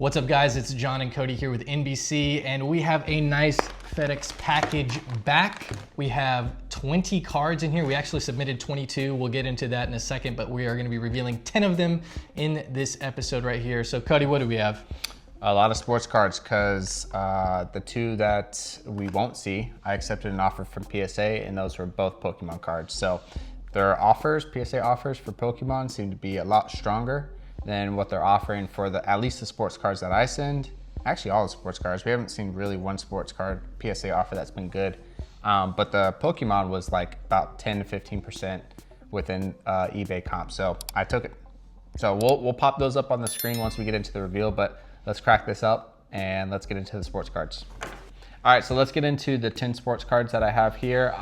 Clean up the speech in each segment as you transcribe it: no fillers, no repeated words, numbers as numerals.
What's up, guys? It's John and Cody here with NBC, and we have a nice FedEx package back. We have 20 cards in here. We actually submitted 22. We'll get into that in a second, but we are going to be revealing 10 of them in this episode right here. So, Cody, what do we have? A lot of sports cards because the two that we won't see, I accepted an offer from PSA, and those were both Pokemon cards. So their offers, PSA offers for Pokemon seem to be a lot stronger than what they're offering for at least the sports cards that I send. Actually, all the sports cards. We haven't seen really one sports card PSA offer that's been good. But the Pokemon was like about 10 to 15% within eBay comp. So I took it. So we'll pop those up on the screen once we get into the reveal, but let's crack this up and let's get into the sports cards. All right, so let's get into the 10 sports cards that I have here.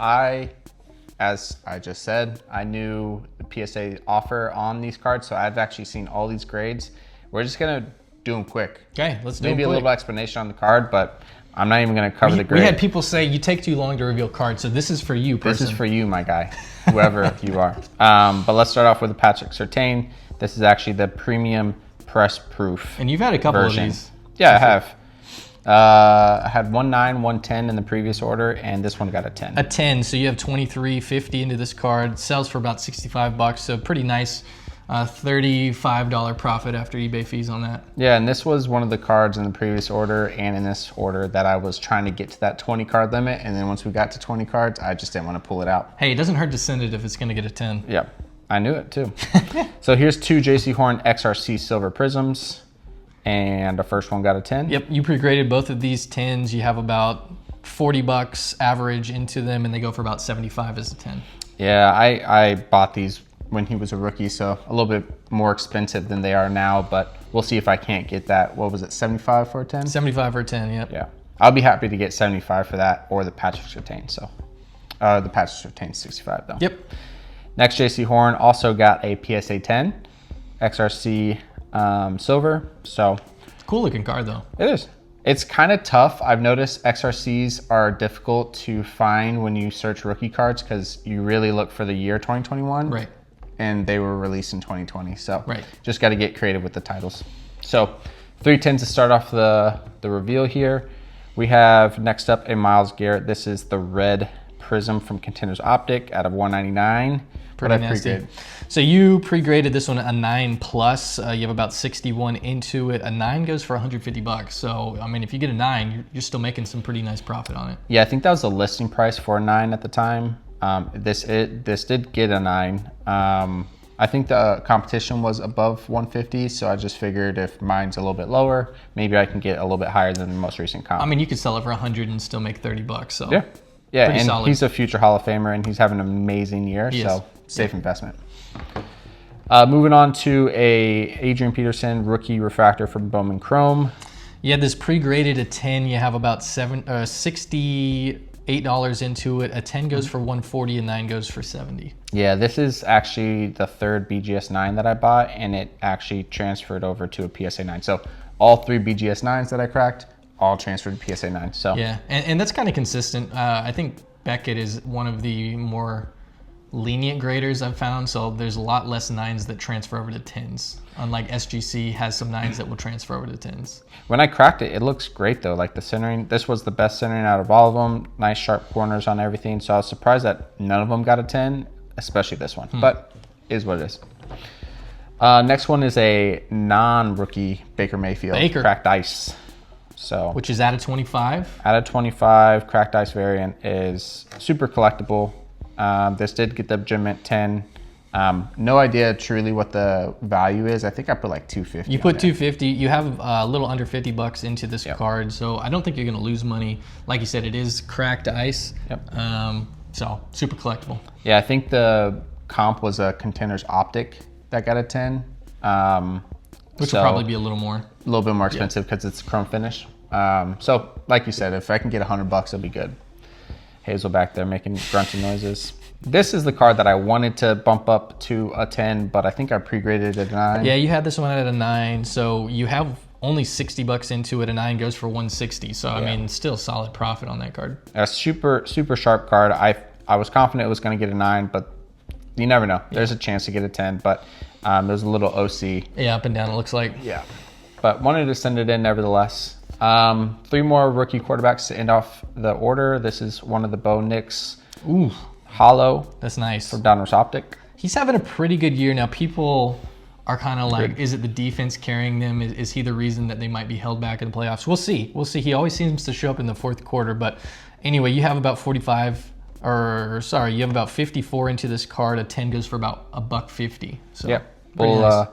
As I just said, I knew the PSA offer on these cards, so I've actually seen all these grades. We're just gonna do them quick. Okay, let's do them maybe quick. A little explanation on the card, but I'm not even gonna cover the grade. We had people say you take too long to reveal cards, so this is for you, person. This is for you, my guy, whoever you are. But let's start off with the Patrick Surtain. This is actually the premium press proof. And you've had a couple version. of these. Yeah, I have. I had 1.9, 1.10 in the previous order, and this one got a 10. A 10, so you have 23.50 into this card. Sells for about 65 bucks, so pretty nice. $35 profit after eBay fees on that. Yeah, and this was one of the cards in the previous order and in this order that I was trying to get to that 20 card limit, and then once we got to 20 cards, I just didn't want to pull it out. Hey, it doesn't hurt to send it if it's going to get a 10. Yeah, I knew it too. So here's two JC Horn XRC Silver Prisms. And the first one got a 10. Yep, you pre-graded both of these 10s. You have about 40 bucks average into them, and they go for about 75 as a 10. Yeah, I bought these when he was a rookie, so a little bit more expensive than they are now, but we'll see if I can't get that. What was it, 75 for a 10? 75 for a 10, yep. Yeah, I'll be happy to get 75 for that or the Patrick Surtain. So the Patrick Surtain 65 though. Yep. Next, JC Horn also got a PSA 10 XRC silver. So cool looking card though. It is. It's kind of tough. I've noticed XRCs are difficult to find when you search rookie cards because you really look for the year 2021. Right. And they were released in 2020. So right. Just got to get creative with the titles. So 310s to start off the reveal here. We have next up a Myles Garrett. This is the red prism from Contenders Optic out of 199. Pretty nasty. So you pre-graded this one a 9 plus. You have about 61 into it. A 9 goes for 150 bucks. So I mean, if you get a 9, you're still making some pretty nice profit on it. Yeah, I think that was the listing price for a 9 at the time. This did get a 9. I think the competition was above 150, so I just figured if mine's a little bit lower, maybe I can get a little bit higher than the most recent comp. I mean, you could sell it for 100 and still make 30 bucks. So yeah, and solid. He's a future Hall of Famer, and he's having an amazing year, so safe investment. Moving on to a Adrian Peterson rookie refractor from Bowman Chrome. You had this pre-graded a 10. You have about $68 into it. A 10 goes for 140, a 9 goes for 70. Yeah, this is actually the third BGS 9 that I bought, and it actually transferred over to a PSA 9. So all three BGS 9s that I cracked, all transferred to PSA 9. So yeah, and that's kind of consistent. I think Beckett is one of the more lenient graders I've found, so there's a lot less 9s that transfer over to 10s. Unlike SGC has some 9s that will transfer over to 10s. When I cracked it, it looks great though. Like the centering, this was the best centering out of all of them. Nice sharp corners on everything. So I was surprised that none of them got a 10, especially this one. But it is what it is. Next one is a non-rookie Baker Mayfield cracked ice. So which is out of 25. Out of 25, cracked ice variant is super collectible. This did get the Gem Mint 10. No idea truly what the value is. I think I put like 250. You put 250. You have a little under 50 bucks into this card, so I don't think you're going to lose money. Like you said, it is cracked ice. Yep. So super collectible. Yeah, I think the comp was a Contenders Optic that got a 10. Which will probably be a little more. A little bit more expensive because it's chrome finish. So like you said, if I can get 100 bucks, it'll be good. Hazel back there making grunting noises. This is the card that I wanted to bump up to a 10, but I think I pre-graded it at a 9. Yeah, you had this one at a 9, so you have only 60 bucks into it. A 9 goes for 160, so I mean, still solid profit on that card. A super sharp card. I was confident it was going to get a 9, but you never know. There's a chance to get a 10, but there's a little OC. Yeah, up and down it looks like. Yeah. but wanted to send it in nevertheless. 3 more rookie quarterbacks to end off the order. This is one of the Bo Nix hollow. That's nice. From Donruss Optic. He's having a pretty good year now. People are kind of like, is it the defense carrying them? Is he the reason that they might be held back in the playoffs? We'll see. We'll see. He always seems to show up in the fourth quarter. But anyway, you have about 54 into this card. A 10 goes for about $1.50. So yeah, nice.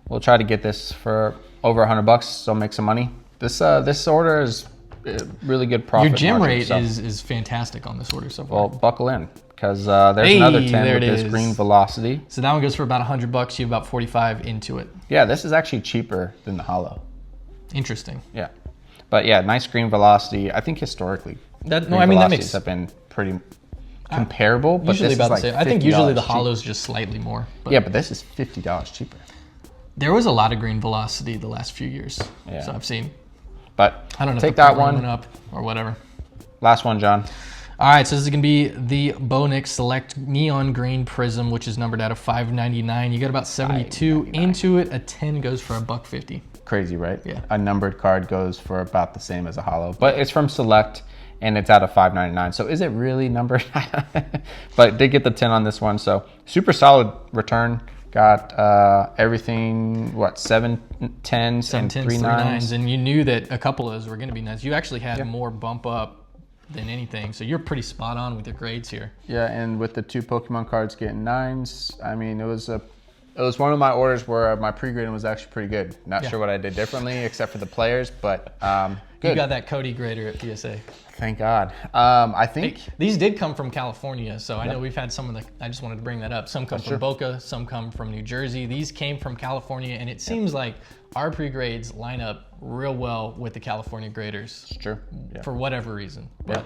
We'll try to get this for over $100, so make some money. This order is really good profit. Your gem margin, rate so. is fantastic on this order so far. Well, buckle in, because there's another 10 with this green velocity. So that one goes for about $100. You have about 45 into it. Yeah, this is actually cheaper than the hollow. Interesting. Yeah, but yeah, nice green velocity. I think historically, that makes have been pretty comparable. But usually this about is the like same. I think usually the cheap. hollow's just slightly more. But yeah, but this is $50 cheaper. There was a lot of green velocity the last few years. Yeah. So I've seen. But I don't know. Take if that one up or whatever. Last one, John. All right, so this is going to be the Bo Nix Select Neon Green Prism, which is numbered out of $5.99. You got about 72 into it. A 10 goes for $1.50. Crazy, right? Yeah. A numbered card goes for about the same as a hollow, but it's from Select and it's out of $5.99. So is it really numbered? But did get the 10 on this one. So super solid return. Got everything, 7 10s and 3 9s. And you knew that a couple of those were going to be nice. You actually had more bump up than anything. So you're pretty spot on with your grades here. Yeah, and with the 2 Pokemon cards getting 9s, I mean, it was one of my orders where my pre-grading was actually pretty good. Not sure what I did differently except for the players, but good. You got that Cody grader at PSA. Thank God. I think these did come from California, so I know we've had some of the. I just wanted to bring that up. Some come from Boca, some come from New Jersey. These came from California, and it seems like our pre-grades line up real well with the California graders. It's true. Yeah. For whatever reason. Yeah.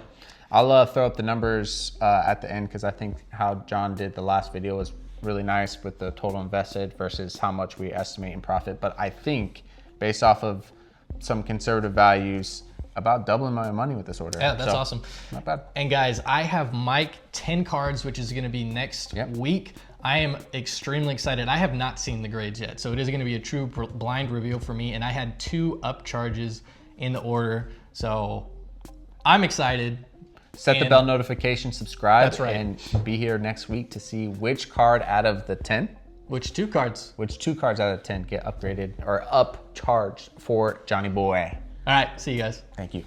I'll throw up the numbers at the end because I think how John did the last video was really nice with the total invested versus how much we estimate in profit. But I think based off of some conservative values, about doubling my money with this order. Yeah, that's awesome. Not bad. And guys, I have Mike 10 cards, which is going to be next week. I am extremely excited. I have not seen the grades yet, so it is going to be a true blind reveal for me. And I had 2 up charges in the order, so I'm excited. Set the bell notification, subscribe, That's right. and be here next week to see which card out of the 10. Which 2 cards? Which 2 cards out of 10 get upgraded or up charged for Johnny Boy. All right, see you guys. Thank you.